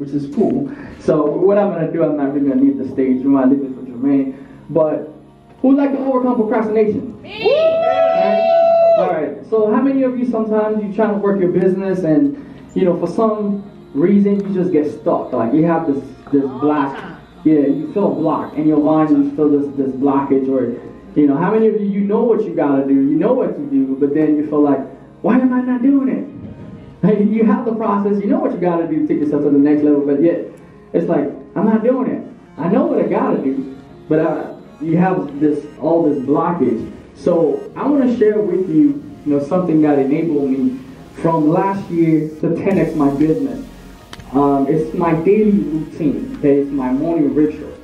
which is cool. So what I'm gonna do, I'm not really gonna need the stage. We might leave it for Jermaine. But who'd like to overcome procrastination? Me! All right. So how many of you sometimes you trying to work your business and for some reason you just get stuck? Like you have this block. Yeah, you feel a block in your mind. You feel this blockage, or how many of you know what you gotta do, you know what to do, but then you feel like, why am I not doing it? Like, you have the process, you know what you gotta do to take yourself to the next level, but yet it's like, I'm not doing it. I know what I gotta do, but you have all this blockage. So I want to share with you, something that enabled me from last year to 10x my business. It's my daily routine. Okay? It's my morning ritual.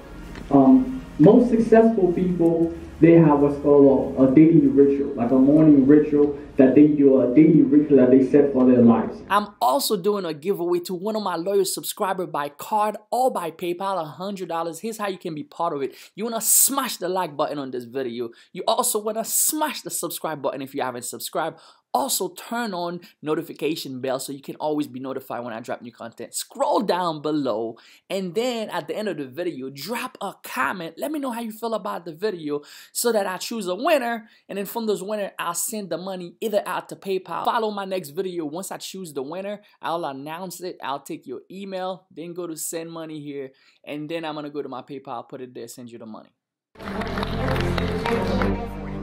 Most successful people, they have what's called a daily ritual, like a morning ritual that they do, a daily ritual that they set for their lives. I'm also doing a giveaway to one of my loyal subscribers by card or by PayPal, $100. Here's how you can be part of it. You want to smash the like button on this video. You also want to smash the subscribe button if you haven't subscribed. Also, turn on notification bell so you can always be notified when I drop new content. Scroll down below, and then at the end of the video, drop a comment. Let me know how you feel about the video so that I choose a winner, and then from those winners, I'll send the money either out to PayPal. Follow my next video. Once I choose the winner, I'll announce it. I'll take your email, then go to send money here, and then I'm going to go to my PayPal, put it there, send you the money.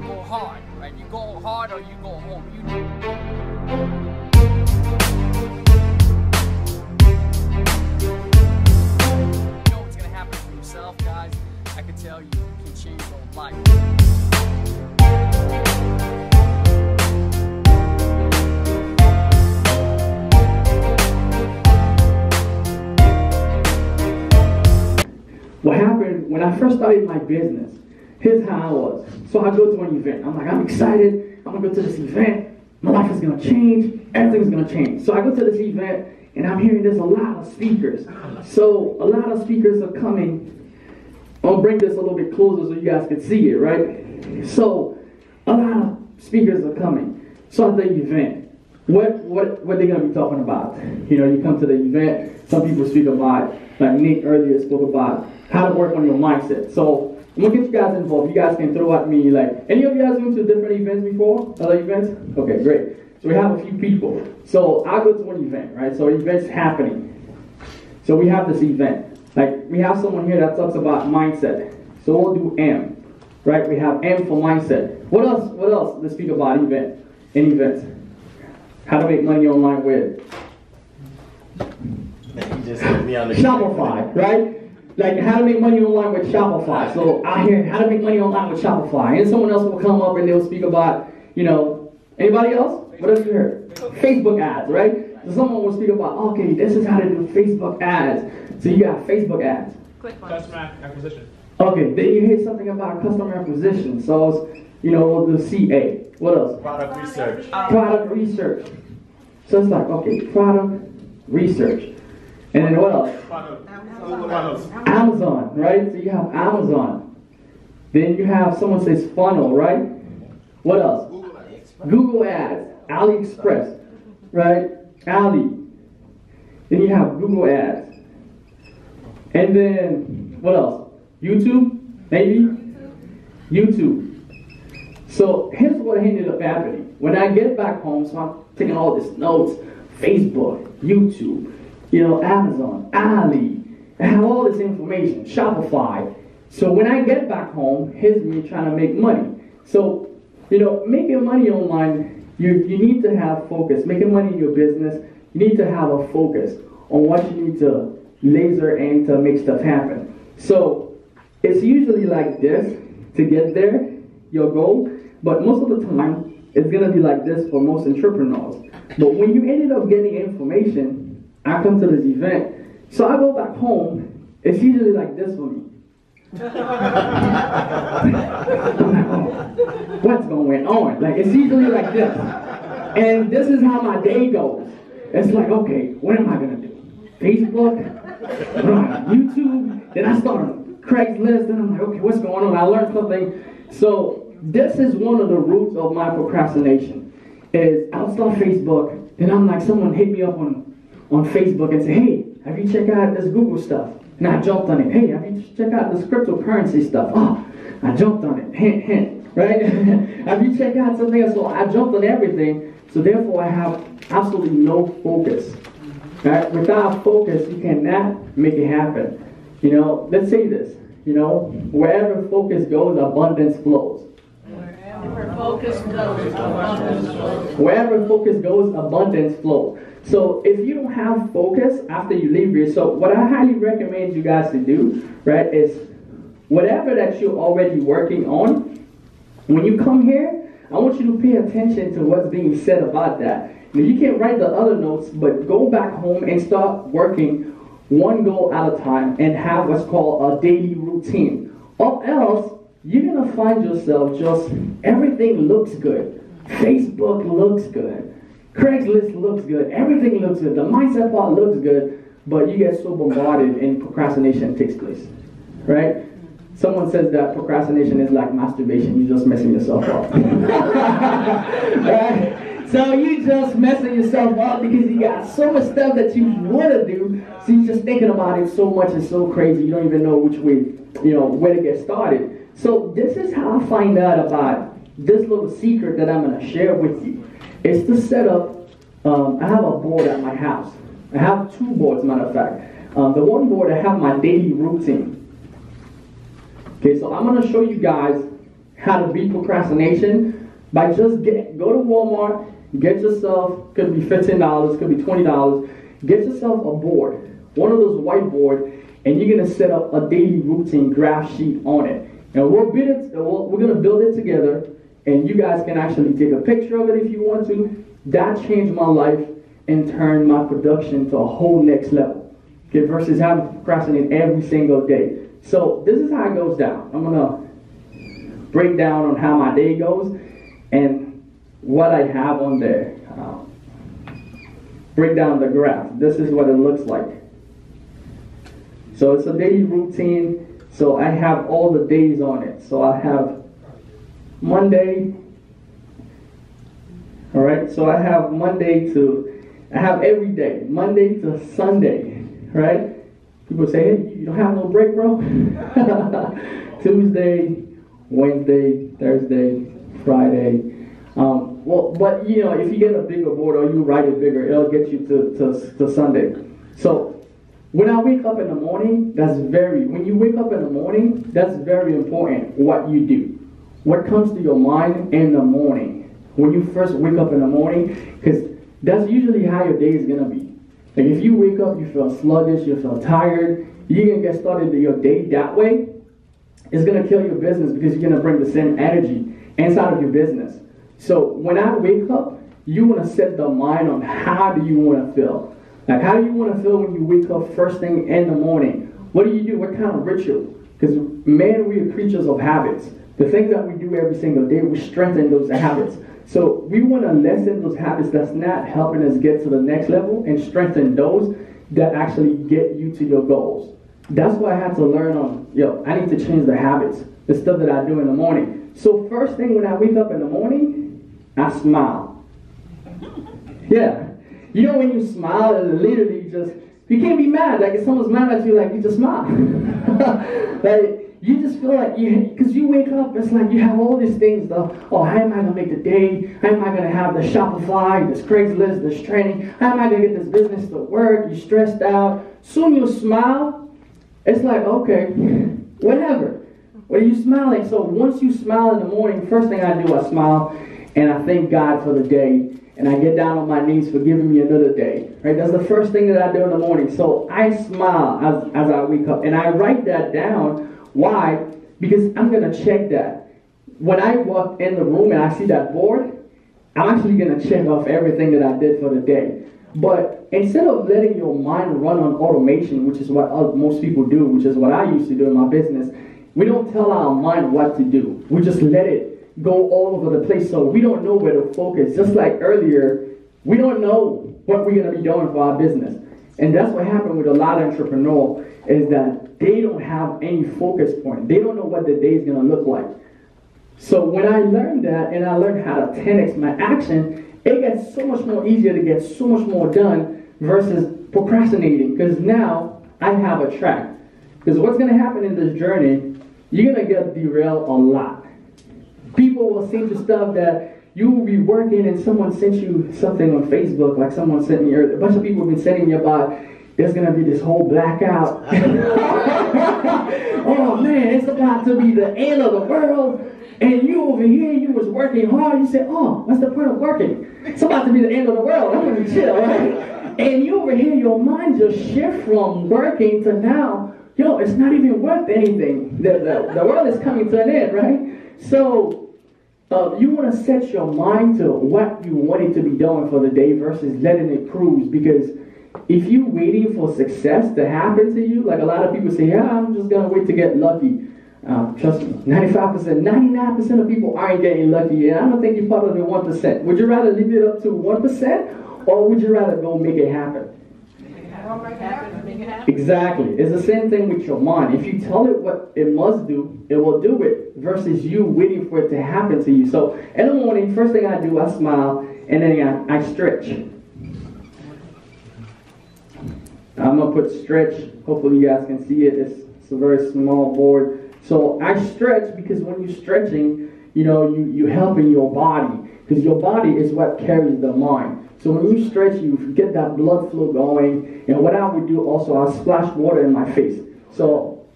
Go hard, right? You go hard or you go home. You know what's gonna happen for yourself, guys. I can tell you can change your life. What happened when I first started my business? Here's how I was. So I go to an event. I'm like, I'm excited. I'm gonna go to this event. My life is gonna change. Everything's gonna change. So I go to this event, and I'm hearing there's a lot of speakers. So a lot of speakers are coming. I'll bring this a little bit closer so you guys can see it, right? So a lot of speakers are coming. So at the event, what they're gonna be talking about? You come to the event. Some people speak about, like Nick earlier spoke about, how to work on your mindset. So I'm gonna get you guys involved. You guys can throw at me, like, any of you guys went to different events before? Other events? Okay, great. So we have a few people. So I go to one event, right? So event's happening. So we have this event. Like, we have someone here that talks about mindset. So we'll do M, right? We have M for mindset. What else to speak about event? In events? How to make money online with? You just hit me on the Shopify, right? Like how to make money online with Shopify. So I hear how to make money online with Shopify. And someone else will come up and they'll speak about, anybody else? What else you heard? Facebook ads, right? So someone will speak about, okay, this is how to do Facebook ads. So you got Facebook ads. Customer acquisition. Okay, then you hear something about customer acquisition. So, the CA. What else? Product research. Product research. So it's like, okay, product research. And then what else? Amazon, right? So you have Amazon. Then you have, someone says funnel, right? What else? Google Ads. AliExpress, right? Ali. Then you have Google Ads. And then, what else? YouTube, maybe? YouTube. So here's what ended up happening. When I get back home, so I'm taking all these notes, Facebook, YouTube, Amazon, Ali, I have all this information, Shopify. So when I get back home, here's me trying to make money. So, making money online, you need to have focus. Making money in your business, you need to have a focus on what you need to laser aim to make stuff happen. So it's usually like this to get there, your goal, but most of the time, it's gonna be like this for most entrepreneurs. But when you ended up getting information, I come to this event, so I go back home, it's usually like this for me. What's going on? Like, it's usually like this. And this is how my day goes. It's like, okay, what am I gonna do? Facebook, YouTube, then I start on Craigslist, and I'm like, okay, what's going on? I learned something. So this is one of the roots of my procrastination, is I'll start Facebook, and I'm like, someone hit me up on Facebook and say, hey, have you checked out this Google stuff? And I jumped on it. Hey, have you checked out this cryptocurrency stuff? Oh, I jumped on it. Hint, hint, right? Have you checked out something else? So I jumped on everything. So therefore, I have absolutely no focus. Right? Without focus, you cannot make it happen. You know, let's say this. You know, wherever focus goes, abundance flows. Wherever focus goes, abundance flows. Wherever focus goes, abundance flows. So if you don't have focus after you leave here, so what I highly recommend you guys to do, right, is whatever that you're already working on, when you come here, I want you to pay attention to what's being said about that. Now, you can write the other notes, but go back home and start working one goal at a time and have what's called a daily routine. Or else, you're going to find yourself just, everything looks good. Facebook looks good. Craigslist looks good. Everything looks good. The mindset part looks good, but you get so bombarded and procrastination takes place, right? Someone says that procrastination is like masturbation. You're just messing yourself up. Right? So you just messing yourself up because you got so much stuff that you want to do. So you're just thinking about it so much. It's so crazy. You don't even know which way, where to get started. So this is how I find out about this little secret that I'm going to share with you. It's to set up, I have a board at my house. I have two boards, matter of fact. The one board, I have my daily routine. Okay, so I'm going to show you guys how to beat procrastination by just go to Walmart, get yourself, could be $15, could be $20, get yourself a board, one of those whiteboard, and you're going to set up a daily routine graph sheet on it. And we're going to build it together, and you guys can actually take a picture of it if you want to. That changed my life and turned my production to a whole next level. Okay, versus having to procrastinate every single day. So this is how it goes down. I'm going to break down on how my day goes and what I have on there. Break down the graph. This is what it looks like. So it's a daily routine. So I have all the days on it. So I have Monday. All right. So I have I have every day, Monday to Sunday, right? People say, hey, you don't have no break, bro? Tuesday, Wednesday, Thursday, Friday. But if you get a bigger board or you write it bigger, it'll get you to Sunday. So when I wake up in the morning, when you wake up in the morning, that's very important what you do. What comes to your mind in the morning? When you first wake up in the morning, because that's usually how your day is going to be. Like if you wake up, you feel sluggish, you feel tired, you're going to get started your day that way, it's going to kill your business because you're going to bring the same energy inside of your business. So when I wake up, you want to set the mind on how do you want to feel. Like how do you want to feel when you wake up first thing in the morning? What do you do? What kind of ritual? Because man, we are creatures of habits. The things that we do every single day, we strengthen those habits. So we want to lessen those habits that's not helping us get to the next level and strengthen those that actually get you to your goals. That's why I had to learn I need to change the habits, the stuff that I do in the morning. So first thing when I wake up in the morning, I smile. Yeah. When you smile, it literally you can't be mad. Like if someone's mad at you, like you just smile. Like you just feel like because you wake up, it's like you have all these things. How am I going to make the day? How am I going to have the Shopify, this Craigslist, this training? How am I going to get this business to work? You're stressed out. Soon you smile, it's like, okay, whatever. What are you smiling? So once you smile in the morning, first thing I do, I smile and I thank God for the day. And I get down on my knees for giving me another day. Right? That's the first thing that I do in the morning. So I smile as I wake up. And I write that down. Why? Because I'm going to check that. When I walk in the room and I see that board, I'm actually going to check off everything that I did for the day. But instead of letting your mind run on automation, which is what most people do, which is what I used to do in my business, we don't tell our mind what to do. We just let it go all over the place, so we don't know where to focus. Just like earlier, we don't know what we're going to be doing for our business. And that's what happened with a lot of entrepreneurs, is that they don't have any focus point. They don't know what the day is going to look like. So when I learned that, and I learned how to 10x my action, it gets so much more easier to get so much more done versus procrastinating, because now I have a track. Because what's going to happen in this journey, you're going to get derailed a lot. People will send you stuff that you will be working and someone sent you something on Facebook, like someone sent me, a bunch of people have been sending me about, there's going to be this whole blackout. Oh man, it's about to be the end of the world. And you over here, you was working hard. You said, oh, what's the point of working? It's about to be the end of the world. I'm going to chill, right? And you over here, your mind just shift from working to now, it's not even worth anything. The world is coming to an end, right? So you want to set your mind to what you want it to be doing for the day versus letting it cruise. Because if you're waiting for success to happen to you, like a lot of people say, yeah, I'm just going to wait to get lucky. Trust me, 99% of people aren't getting lucky, and I don't think you're part of the 1%. Would you rather leave it up to 1%, or would you rather go make it happen? Exactly. It's the same thing with your mind. If you tell it what it must do, it will do it, versus you waiting for it to happen to you. So in the morning, first thing I do, I smile, and then I stretch. I'm going to put stretch. Hopefully you guys can see it. It's a very small board. So I stretch because when you're stretching, you're helping your body, because your body is what carries the mind. So when you stretch, you get that blood flow going. And what I would do also, I'll splash water in my face. So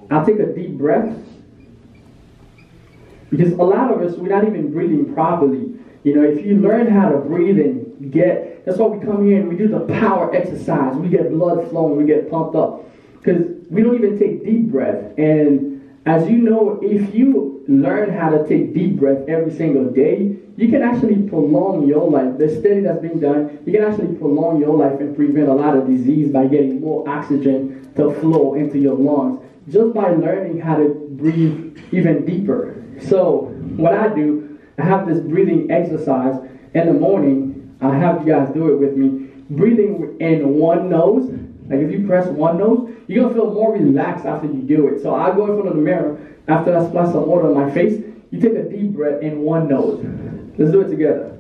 I'll take a deep breath, because a lot of us, we're not even breathing properly. If you learn how to breathe and that's why we come here and we do the power exercise. We get blood flowing, we get pumped up, because we don't even take deep breath. And as you know, if you learn how to take deep breath every single day, you can actually prolong your life. The study that's being done, you can actually prolong your life and prevent a lot of disease by getting more oxygen to flow into your lungs, just by learning how to breathe even deeper. So what I do, I have this breathing exercise in the morning. I have you guys do it with me. Breathing in one nose. Like if you press one nose, you're going to feel more relaxed after you do it. So I go in front of the mirror, after I splash some water on my face, you take a deep breath in one nose. Let's do it together.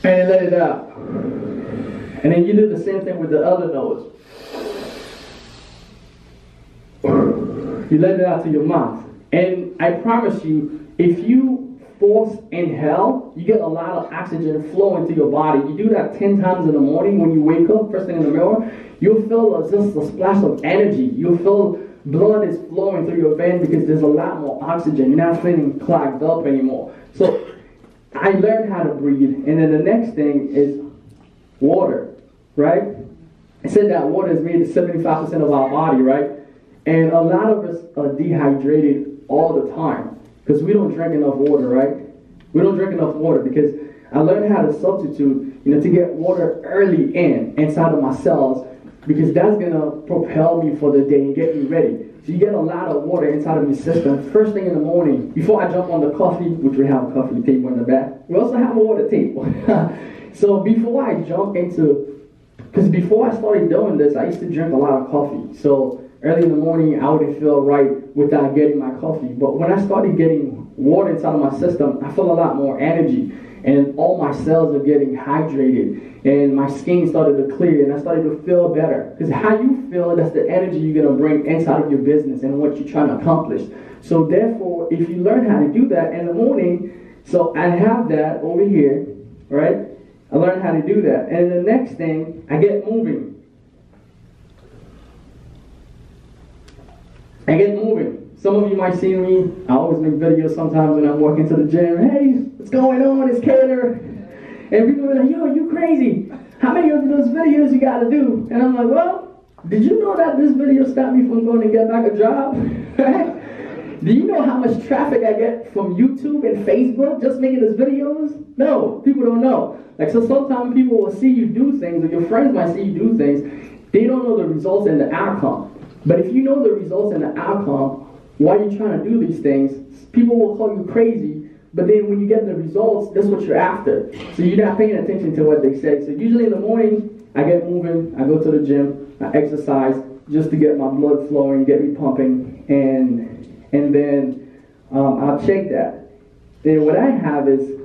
And then let it out. And then you do the same thing with the other nose. You let it out to your mouth. And I promise you, if you force inhale, you get a lot of oxygen flow into your body. You do that 10 times in the morning when you wake up, first thing in the mirror, you'll feel just a splash of energy. You'll feel blood is flowing through your veins because there's a lot more oxygen. You're not feeling clogged up anymore. So I learned how to breathe. And then the next thing is water, right? I said that water is made of 75% of our body, right? And a lot of us are dehydrated all the time because we don't drink enough water, right? We don't drink enough water because I learned how to substitute, to get water early inside of my cells, because that's going to propel me for the day and get me ready. So you get a lot of water inside of your system. First thing in the morning, before I jump on the coffee, which we have a coffee table in the back, we also have a water table. So before I jump into, because before I started doing this, I used to drink a lot of coffee. So early in the morning, I wouldn't feel right without getting my coffee. But when I started getting water inside of my system, I feel a lot more energy. And all my cells are getting hydrated. And my skin started to clear. And I started to feel better. Because how you feel, that's the energy you're going to bring inside of your business and what you're trying to accomplish. So therefore, if you learn how to do that in the morning, so I have that over here, right? I learned how to do that. And the next thing, I get moving. I get moving. Some of you might see me. I always make videos sometimes when I'm walking to the gym. Hey, what's going on? It's Keder. And people are like, yo, you crazy. How many of those videos you got to do? And I'm like, well, did you know that this video stopped me from going to get back a job? Do you know how much traffic I get from YouTube and Facebook just making these videos? No, people don't know. Like, so sometimes people will see you do things, or your friends might see you do things. They don't know the results and the outcome. But if you know the results and the outcome, why you're trying to do these things, people will call you crazy, but then when you get the results, that's what you're after. So you're not paying attention to what they say. So usually in the morning, I get moving, I go to the gym, I exercise just to get my blood flowing, get me pumping, and then I'll check that. Then what I have is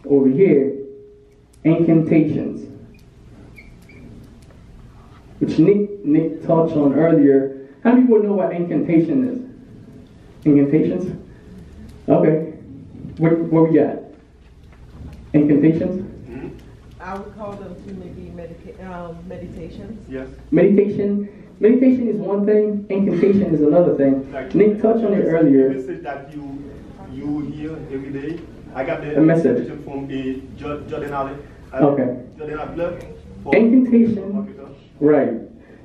over here, incantations. which Nick touched on earlier. How many people know what incantation is? Incantations? Okay. What we got? Incantations? I would call them to maybe meditations. Yes. Meditation is one thing, incantation is another thing. Like, Nick touched on it earlier. The message that you hear every day. I got the A message from a Jordan Allen. Okay. Jordan Allen. Incantation, right.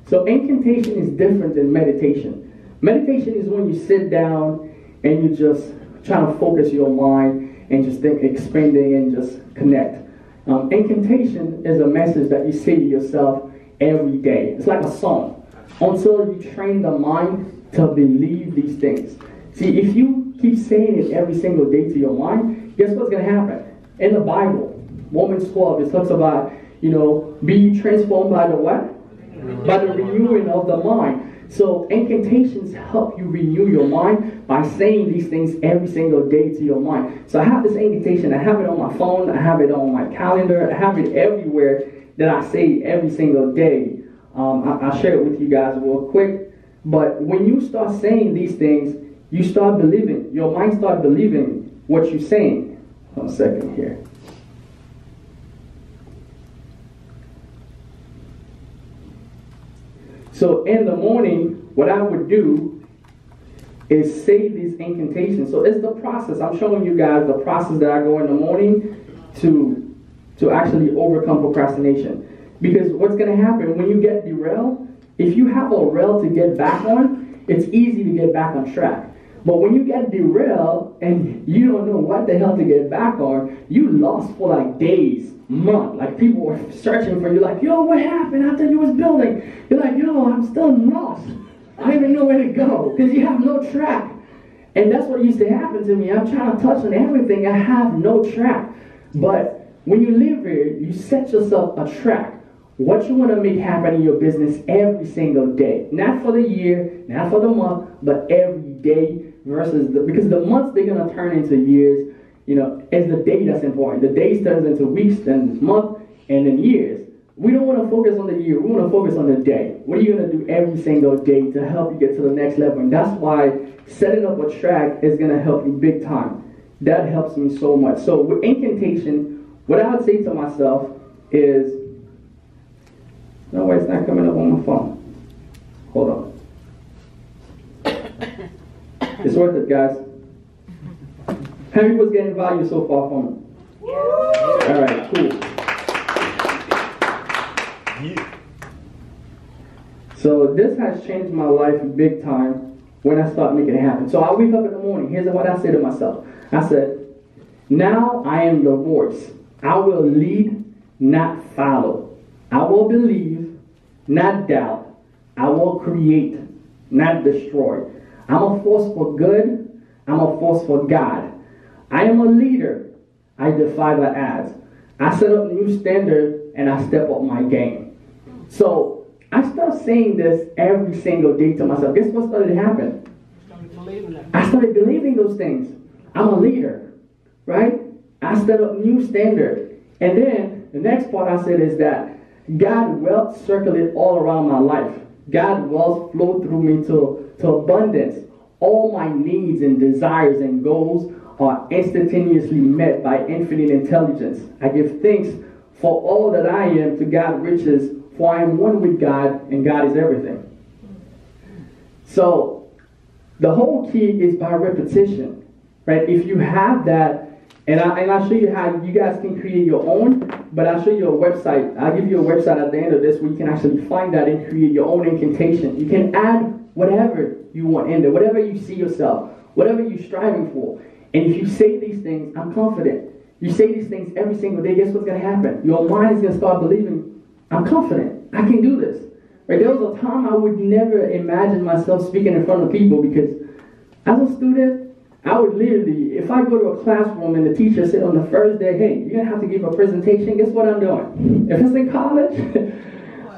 So incantation is different than meditation. Meditation is when you sit down and you just try to focus your mind and just think, expanding and just connect. Incantation is a message that you say to yourself every day. It's like a song. Until you train the mind to believe these things. See, if you keep saying it every single day to your mind, guess what's going to happen? In the Bible, Romans 12, it talks about, be transformed by the what? By the renewing of the mind. So incantations help you renew your mind by saying these things every single day to your mind. So I have this incantation. I have it on my phone. I have it on my calendar. I have it everywhere that I say every single day. I'll share it with you guys real quick. But when you start saying these things, you start believing. Your mind starts believing what you're saying. 1 second here. So in the morning, what I would do is say these incantations. So it's the process. I'm showing you guys the process that I go in the morning to actually overcome procrastination. Because what's going to happen when you get derailed, if you have a rail to get back on, it's easy to get back on track. But when you get derailed and you don't know what the hell to get back on, you lost for like days, months. Like people were searching for you, like, yo, what happened after you was building? You're like, yo, I'm still lost. I don't even know where to go because you have no track. And that's what used to happen to me. I'm trying to touch on everything. I have no track. But when you live here, you set yourself a track. What you want to make happen in your business every single day. Not for the year, not for the month, but every day because the months they're going to turn into years. It's the day that's important. The days turns into weeks, then month, and then years. We don't want to focus on the year. We want to focus on the day. What are you going to do every single day to help you get to the next level? And that's why setting up a track is going to help you big time. That helps me so much. So with incantation, what I would say to myself is, no way, it's not coming up on my phone. Hold on. It's worth it, guys. How many people's getting value so far from it? All right, cool. So this has changed my life big time when I start making it happen. So I wake up in the morning. Here's what I say to myself. I said, now I am the voice. I will lead, not follow. I will believe, not doubt. I will create, not destroy. I'm a force for good. I'm a force for God. I am a leader. I defy the odds. I set up new standards and I step up my game. So I start saying this every single day to myself. Guess what started to happen? I started believing those things. I'm a leader, right? I set up new standards. And then the next part I said is that God wealth circulate all around my life. God wealth flow through me to abundance. All my needs and desires and goals are instantaneously met by infinite intelligence. I give thanks for all that I am to God riches, for I am one with God, and God is everything. So the whole key is by repetition, right? If you have that, and I'll show you how you guys can create your own, but I'll show you a website. I'll give you a website at the end of this where you can actually find that and create your own incantation. You can add whatever you want in there, whatever you see yourself, whatever you're striving for. And if you say these things, I'm confident. You say these things every single day, guess what's going to happen? Your mind is going to start believing, I'm confident. I can do this. Right? There was a time I would never imagine myself speaking in front of people because as a student, I would literally, if I go to a classroom and the teacher said on the first day, hey, you're going to have to give a presentation, guess what I'm doing? If it's in college,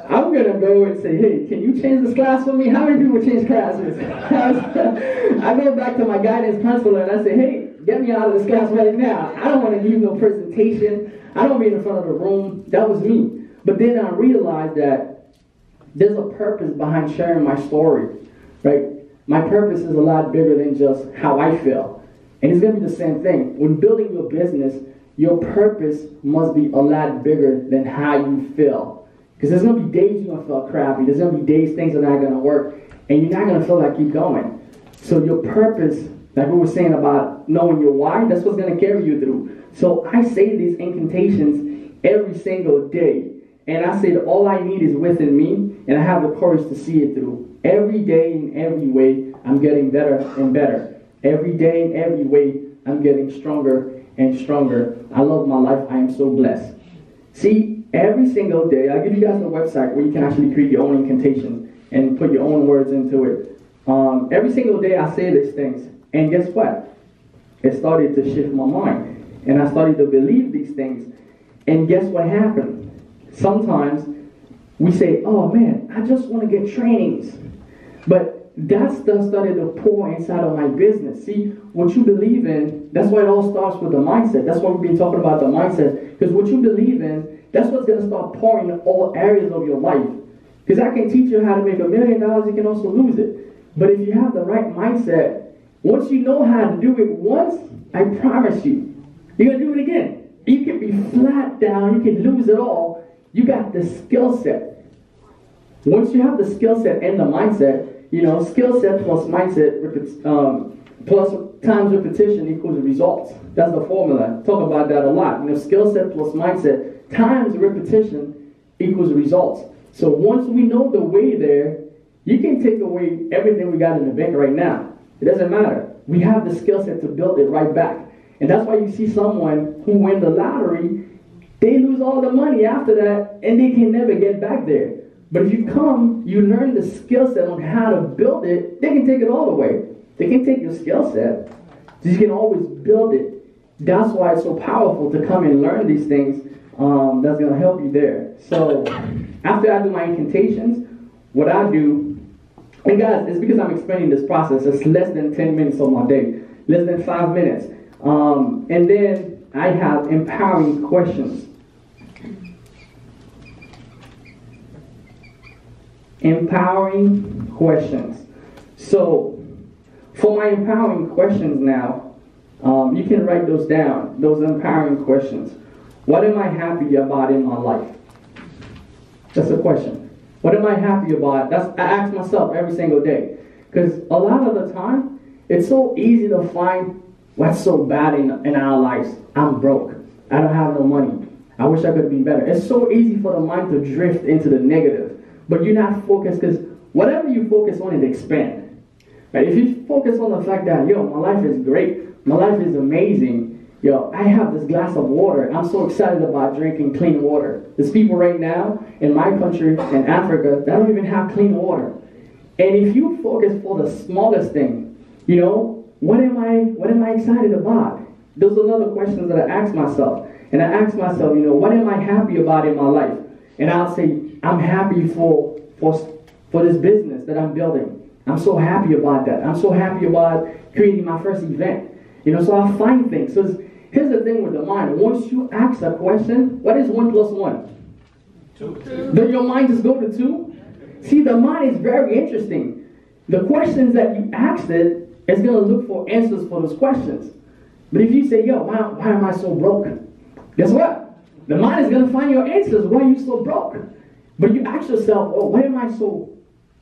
I'm going to go and say, hey, can you change this class for me? How many people change classes? I go back to my guidance counselor and I say, hey, get me out of this class right now. I don't want to give no presentation. I don't be in front of the room. That was me. But then I realized that there's a purpose behind sharing my story, right? My purpose is a lot bigger than just how I feel. And it's going to be the same thing. When building your business, your purpose must be a lot bigger than how you feel. Because there's going to be days you're going to feel crappy. There's going to be days things are not going to work. And you're not going to feel like keep going. So your purpose, like we were saying about knowing your why, that's what's going to carry you through. So I say these incantations every single day. And I say that all I need is within me, and I have the courage to see it through. Every day in every way, I'm getting better and better. Every day in every way, I'm getting stronger and stronger. I love my life. I am so blessed. See, every single day, I'll give you guys a website where you can actually create your own incantations and put your own words into it. Every single day, I say these things. And guess what? It started to shift my mind. And I started to believe these things. And guess what happened? Sometimes we say, oh man, I just want to get trainings. But that stuff started to pour inside of my business. See, what you believe in, that's why it all starts with the mindset. That's why we've been talking about the mindset. Because what you believe in, that's what's going to start pouring in all areas of your life. Because I can teach you how to make $1 million, you can also lose it. But if you have the right mindset, once you know how to do it once, I promise you, you're going to do it again. You can be flat down, you can lose it all. You got the skill set. Once you have the skill set and the mindset, skill set plus mindset plus times repetition equals results. That's the formula. Talk about that a lot. Skill set plus mindset times repetition equals results. So once we know the way there, you can take away everything we got in the bank right now. It doesn't matter. We have the skill set to build it right back. And that's why you see someone who win the lottery, they lose all the money after that, and they can never get back there. But if you come, you learn the skill set on how to build it, they can take it all away. They can take your skill set. You can always build it. That's why it's so powerful to come and learn these things. That's going to help you there. So after I do my incantations, what I do, and guys, it's because I'm explaining this process. It's less than 10 minutes of my day, less than 5 minutes. And then I have empowering questions. Empowering questions. So for my empowering questions now, you can write those down, those empowering questions. What am I happy about in my life? That's a question. What am I happy about? I ask myself every single day. Because a lot of the time, it's so easy to find what's so bad in our lives. I'm broke. I don't have no money. I wish I could be better. It's so easy for the mind to drift into the negative. But you're not focused, because whatever you focus on, it expands. Right? If you focus on the fact that, my life is great, my life is amazing, I have this glass of water, I'm so excited about drinking clean water. There's people right now in my country, in Africa, that don't even have clean water. And if you focus for the smallest thing, what am I excited about? Those are other questions that I ask myself. And I ask myself, what am I happy about in my life? And I'll say, I'm happy for this business that I'm building. I'm so happy about that. I'm so happy about creating my first event. So I'll find things. So here's the thing with the mind. Once you ask a question, what is 1 plus 1? 2. Does your mind just go to 2? See, the mind is very interesting. The questions that you ask it's going to look for answers for those questions. But if you say, why am I so broke? Guess what? The mind is going to find your answers. Why are you so broke? But you ask yourself, why am I so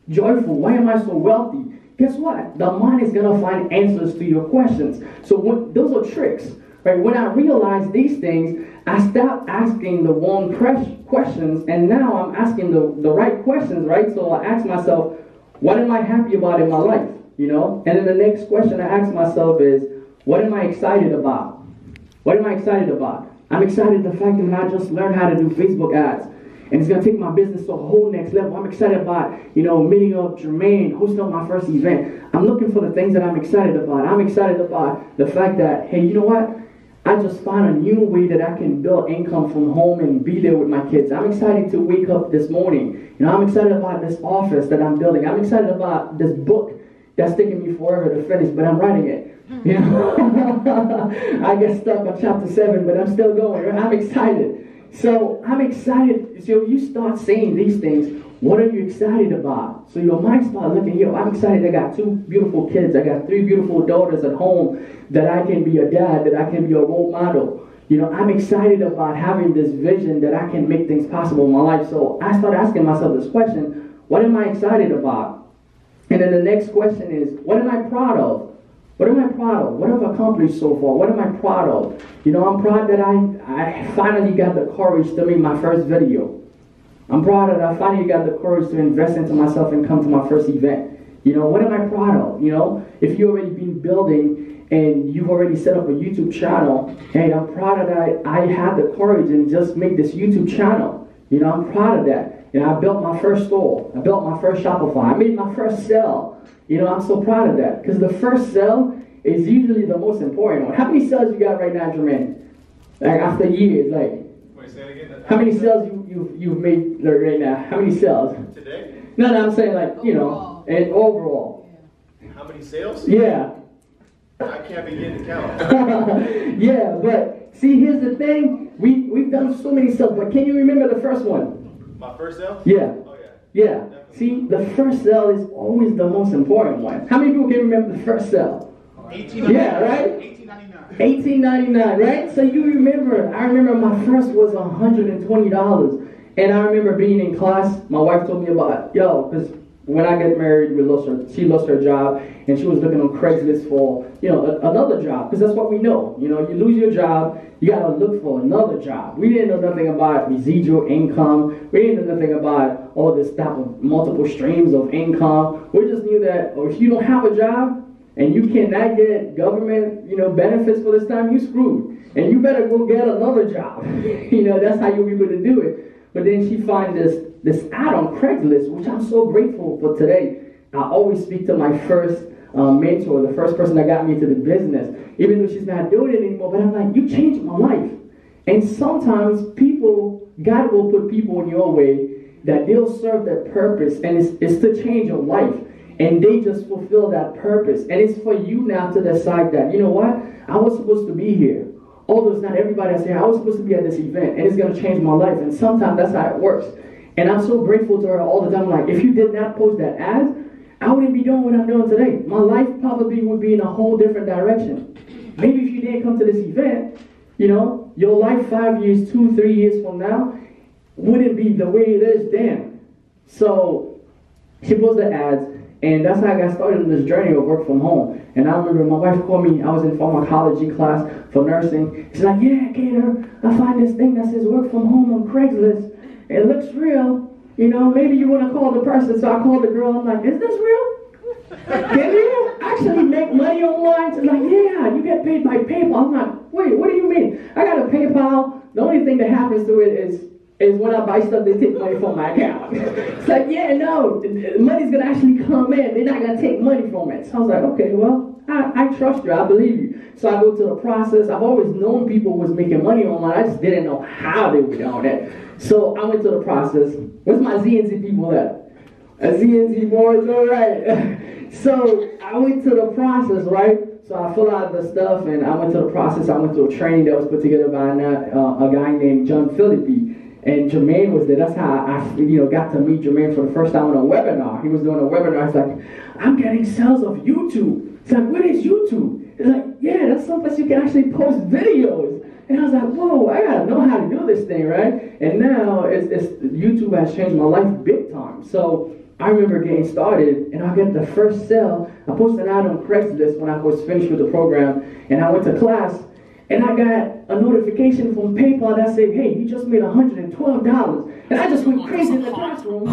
joyful? Why am I so wealthy? Guess what? The mind is going to find answers to your questions. So those are tricks. Right? When I realize these things, I stop asking the wrong questions, and now I'm asking the right questions, right? So I ask myself, what am I happy about in my life? And then the next question I ask myself is, what am I excited about? What am I excited about? I'm excited the fact that I just learned how to do Facebook ads. And it's going to take my business to a whole next level. I'm excited about, meeting up Jermaine, hosting up my first event. I'm looking for the things that I'm excited about. I'm excited about the fact that, hey, you know what? I just found a new way that I can build income from home and be there with my kids. I'm excited to wake up this morning. I'm excited about this office that I'm building. I'm excited about this book that's taking me forever to finish, but I'm writing it. I get stuck on chapter 7, but I'm still going. Right? I'm excited. So I'm excited. So you start saying these things. What are you excited about? So your mind starts looking, yo, I'm excited. I got 2 beautiful kids. I got 3 beautiful daughters at home, that I can be a dad, that I can be a role model. You know, I'm excited about having this vision that I can make things possible in my life. So I started asking myself this question, what am I excited about? And then the next question is, what am I proud of? What am I proud of? What have I accomplished so far? What am I proud of? You know, I'm proud that I finally got the courage to make my first video. I'm proud that I finally got the courage to invest into myself and come to my first event. You know, what am I proud of? You know, if you've already been building and you've already set up a YouTube channel, hey, I'm proud that I had the courage and just make this YouTube channel. You know, I'm proud of that. You know, I built my first store. I built my first Shopify. I made my first sale. You know, I'm so proud of that because the first sale is usually the most important one. How many sales you got right now, Jermaine? Like after years, like. Wait, say it again. How many sales you've made right now? How many sales? Today? No, I'm saying like, you know, and overall. How many sales? Yeah. I can't begin to count. Yeah, but see, here's the thing. We've done so many sales, but can you remember the first one? My first sale? Yeah. Oh, yeah. Yeah. Definitely. See, the first sale is always the most important one. How many people can remember the first sale? Yeah, right? $18.99, right? So you remember, I remember my first was $120. And I remember being in class, my wife told me about, because when I got married, she lost her job, and she was looking on Craigslist for, another job, because that's what we know. You know, you lose your job, you got to look for another job. We didn't know nothing about residual income. We didn't know nothing about all this type of multiple streams of income. We just knew that, if you don't have a job, and you cannot get government, benefits for this time, you screwed. And you better go get another job. That's how you'll be able to do it. But then she finds this ad on Craigslist, which I'm so grateful for today. I always speak to my first mentor, the first person that got me into the business, even though she's not doing it anymore. But I'm like, you changed my life. And sometimes God will put people in your way that they'll serve their purpose, and it's to change your life. And they just fulfill that purpose. And it's for you now to decide that, you know what? I was supposed to be here. Although it's not everybody that's here, I was supposed to be at this event. And it's going to change my life. And sometimes that's how it works. And I'm so grateful to her all the time. Like, if you did not post that ad, I wouldn't be doing what I'm doing today. My life probably would be in a whole different direction. Maybe if you didn't come to this event, your life 5 years, 2, 3 years from now wouldn't be the way it is then. So she posted the ads. And that's how I got started in this journey of work from home. And I remember my wife called me. I was in pharmacology class for nursing. She's like, yeah, Keder, I find this thing that says work from home on Craigslist. It looks real. Maybe you want to call the person. So I called the girl. I'm like, is this real? Can you actually make money online? She's like, yeah, you get paid by PayPal. I'm like, wait, what do you mean? I got a PayPal. The only thing that happens to it is when I buy stuff, they take money from my account. It's like, yeah, no, money's going to actually come in. They're not going to take money from it. So I was like, okay, well, I trust you. I believe you. So I go to the process. I've always known people was making money online. I just didn't know how they were doing it. So I went to the process. Where's my ZNZ people at? A ZNZ boys, all right. So I went to the process, right? So I filled out the stuff, and I went to the process. I went to a training that was put together by a guy named John Philippi. And Jermaine was there. That's how I got to meet Jermaine for the first time on a webinar. He was doing a webinar. He's like, I'm getting sales of YouTube. It's like, what is YouTube? It's like, yeah, that's someplace you can actually post videos. And I was like, whoa, I got to know how to do this thing, right? And now YouTube has changed my life big time. So I remember getting started, and I get the first sale. I posted an ad on Craigslist when I was finished with the program, and I went to class. And I got a notification from PayPal that said, hey, you just made $112. And I just went crazy in the classroom.